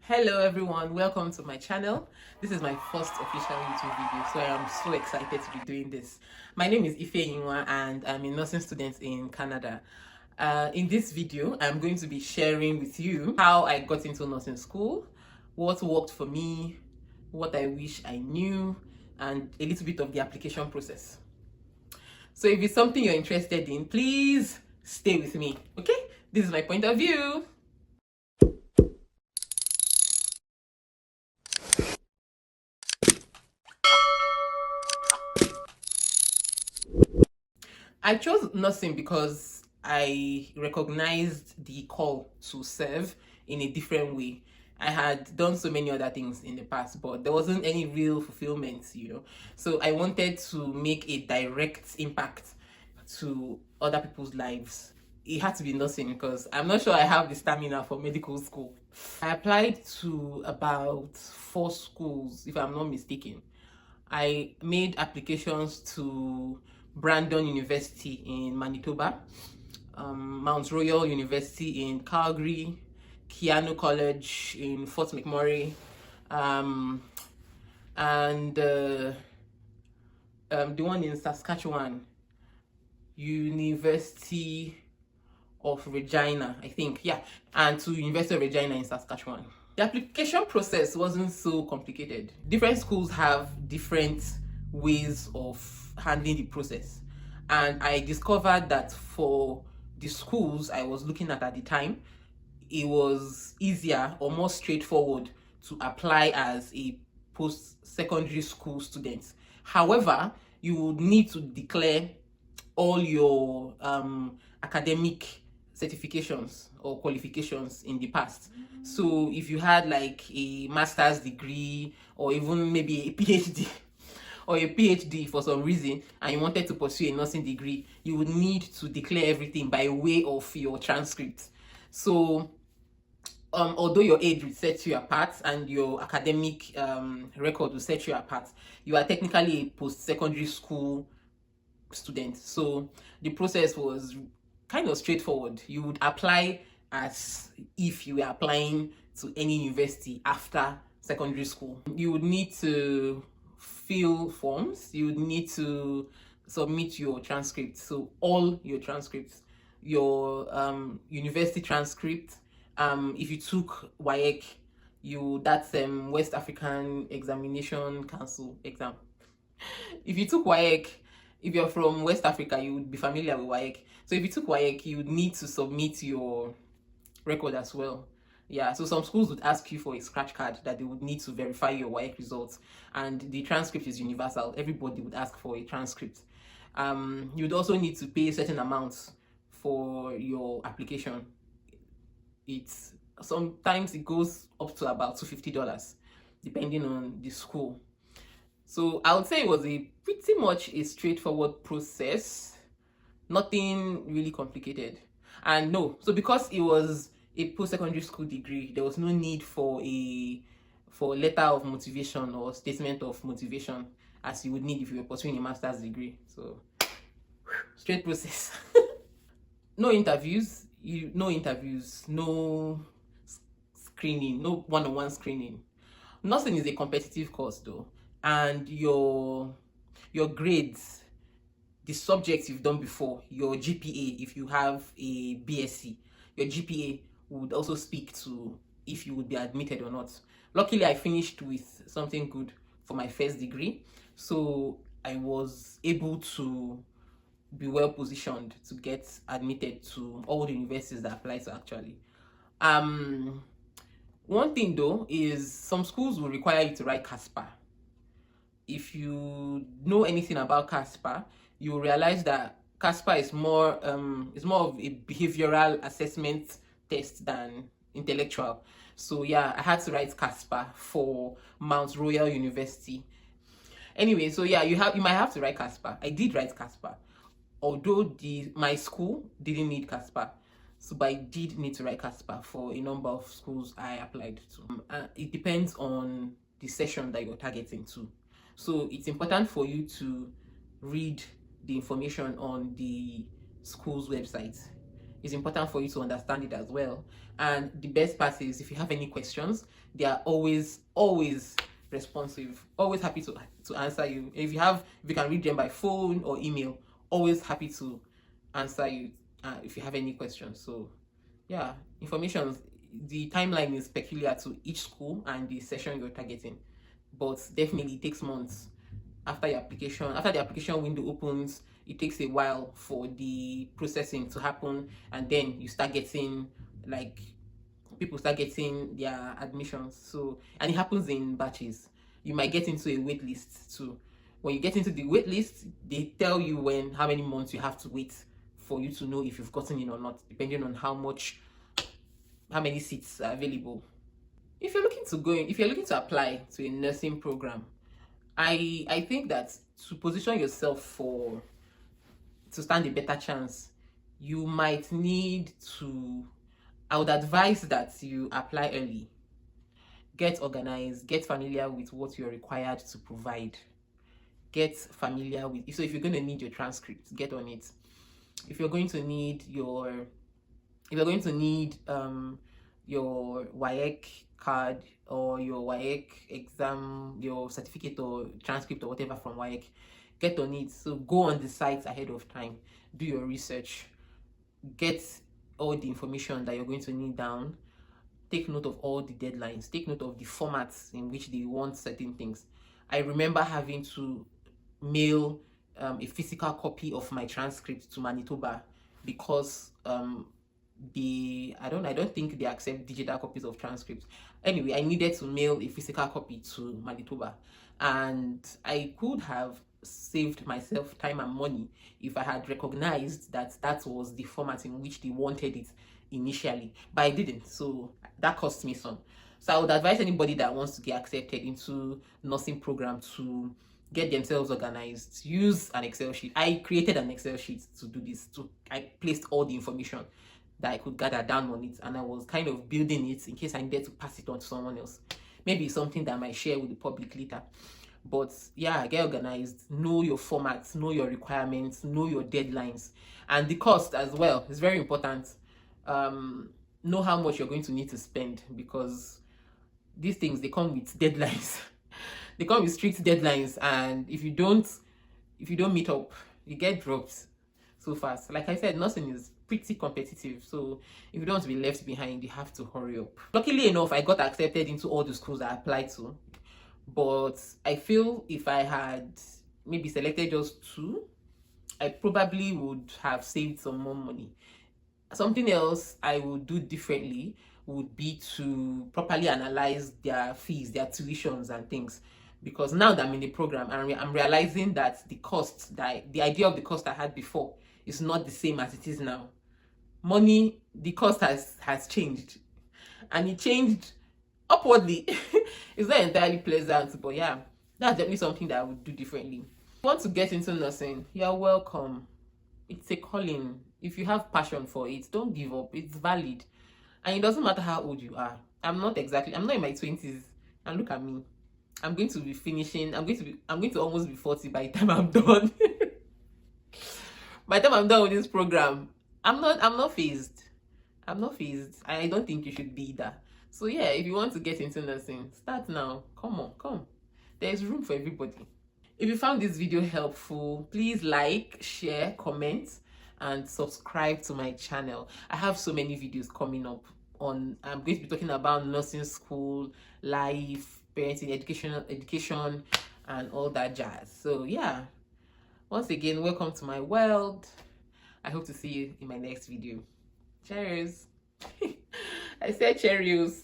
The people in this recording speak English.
Hello everyone, welcome to my channel. This is my first official YouTube video, so I am so excited to be doing this. My name is Ife Yinwa and I'm a nursing student in Canada. In this video, I'm going to be sharing with you how I got into nursing school, what worked for me, what I wish I knew, and a little bit of the application process. So if it's something you're interested in, please stay with me, okay? This is my point of view. I chose nursing because I recognized the call to serve in a different way. I had done so many other things in the past, but there wasn't any real fulfillment. So I wanted to make a direct impact to other people's lives. It had to be nursing because I'm not sure I have the stamina for medical school. I applied to about 4 schools, if I'm not mistaken. I made applications to Brandon University in Manitoba, Mount Royal University in Calgary, Keanu College in Fort McMurray, and the one in Saskatchewan, University of Regina, I think, yeah, and to University of Regina in Saskatchewan. The application process wasn't so complicated. Different schools have different ways of handling the process, and I discovered that for the schools I was looking at the time, it was easier or more straightforward to apply as a post-secondary school student. However, you would need to declare all your academic certifications or qualifications in the past. So if you had like a master's degree or even maybe a PhD or a PhD for some reason and you wanted to pursue a nursing degree, you would need to declare everything by way of your transcript. So although your age will set you apart and your academic record will set you apart, you are technically a post-secondary school student. So the process was kind of straightforward. You would apply as if you were applying to any university after secondary school. You would need to fill forms. You would need to submit your transcripts. So all your transcripts, your university transcript. If you took WAEC, that's West African Examination Council exam. If you took WAEC, if you're from West Africa, you would be familiar with WAEC. So if you took WAEC, you would need to submit your record as well. Yeah, so some schools would ask you for a scratch card that they would need to verify your WAEC results, and the transcript is universal. Everybody would ask for a transcript. You would also need to pay certain amounts for your application. Sometimes it goes up to about $250, depending on the school. So I would say it was pretty much a straightforward process, nothing really complicated. And no, so because it was a post-secondary school degree, there was no need for a letter of motivation or statement of motivation as you would need if you were pursuing a master's degree. So straight process. No interviews, no screening, no one-on-one screening. Nursing is a competitive course though, and your grades, the subjects you've done before, your GPA, if you have a BSc, your GPA would also speak to if you would be admitted or not. Luckily, I finished with something good for my first degree, so I was able to be well positioned to get admitted to all the universities that apply to actually. One thing though is some schools will require you to write CASPA. If you know anything about CASPA, you will realize that CASPA is more of a behavioral assessment test than intellectual. So yeah, I had to write CASPA for Mount Royal University. Anyway, so yeah, you might have to write CASPA. I did write CASPA, although my school didn't need CASPA. So, but I did need to write CASPA for a number of schools I applied to. It depends on the session that you're targeting to. So it's important for you to read the information on the school's website. it's important for you to understand it as well. And the best part is, if you have any questions, they are always responsive, always happy to answer you. If you can read them by phone or email, always happy to answer you if you have any questions. So yeah, information, the timeline is peculiar to each school and the session you're targeting, but definitely it takes months after the application window opens. It takes a while for the processing to happen, and then you start getting, like, people start getting their admissions. So, and it happens in batches. You might get into a wait list too. When you get into the wait list, they tell you how many months you have to wait for you to know if you've gotten in or not, depending on how many seats are available. If you're looking to apply to a nursing program, I think that to position yourself to stand a better chance, you might need to, I would advise that you apply early. Get organized, get familiar with what you're required to provide. Get familiar with, so if you're going to need your transcripts, get on it. If you're going to need your WAEC card or your WAEC exam, your certificate or transcript or whatever from WAEC, get on it. So go on the sites ahead of time, do your research, get all the information that you're going to need down, take note of all the deadlines, take note of the formats in which they want certain things. I remember having to mail a physical copy of my transcript to Manitoba because I don't think they accept digital copies of transcripts. Anyway, I needed to mail a physical copy to Manitoba, and I could have saved myself time and money if I had recognized that was the format in which they wanted it initially, but I didn't, so that cost me some. So I would advise anybody that wants to get accepted into nursing program to get themselves organized. Use an Excel sheet. I created an Excel sheet to do this. I placed all the information that I could gather down on it, and I was kind of building it in case I needed to pass it on to someone else. Maybe something that I might share with the public later. But yeah, get organized, know your formats, know your requirements, know your deadlines, and the cost as well is very important. Know how much you're going to need to spend, because these things, they come with deadlines. They come with strict deadlines, and if you don't meet up, you get dropped so fast. Like I said, nursing is pretty competitive, so if you don't want to be left behind, you have to hurry up. Luckily enough, I got accepted into all the schools I applied to, but I feel if I had maybe selected just 2, I probably would have saved some more money. Something else I would do differently would be to properly analyze their fees, their tuitions and things, because now that I'm in the program, I'm realizing that the idea of the cost I had before is not the same as it is now. The cost has changed, and it changed upwardly. It's not entirely pleasant, but yeah, that's definitely something that I would do differently. If you want to get into nursing, you're welcome. It's a calling. If you have passion for it, don't give up. It's valid, and it doesn't matter how old you are. I'm not in my 20s, and look at me. I'm going to almost be 40 by the time I'm done. By the time I'm done with this program, I'm not phased. I'm not phased. I don't think you should be either. So yeah, if you want to get into nursing, start now. Come. There's room for everybody. If you found this video helpful, please like, share, comment, and subscribe to my channel. I have so many videos coming up I'm going to be talking about nursing school, life, parenting, education, and all that jazz. So yeah, once again, welcome to my world. I hope to see you in my next video. Cheers. I said Cheerios.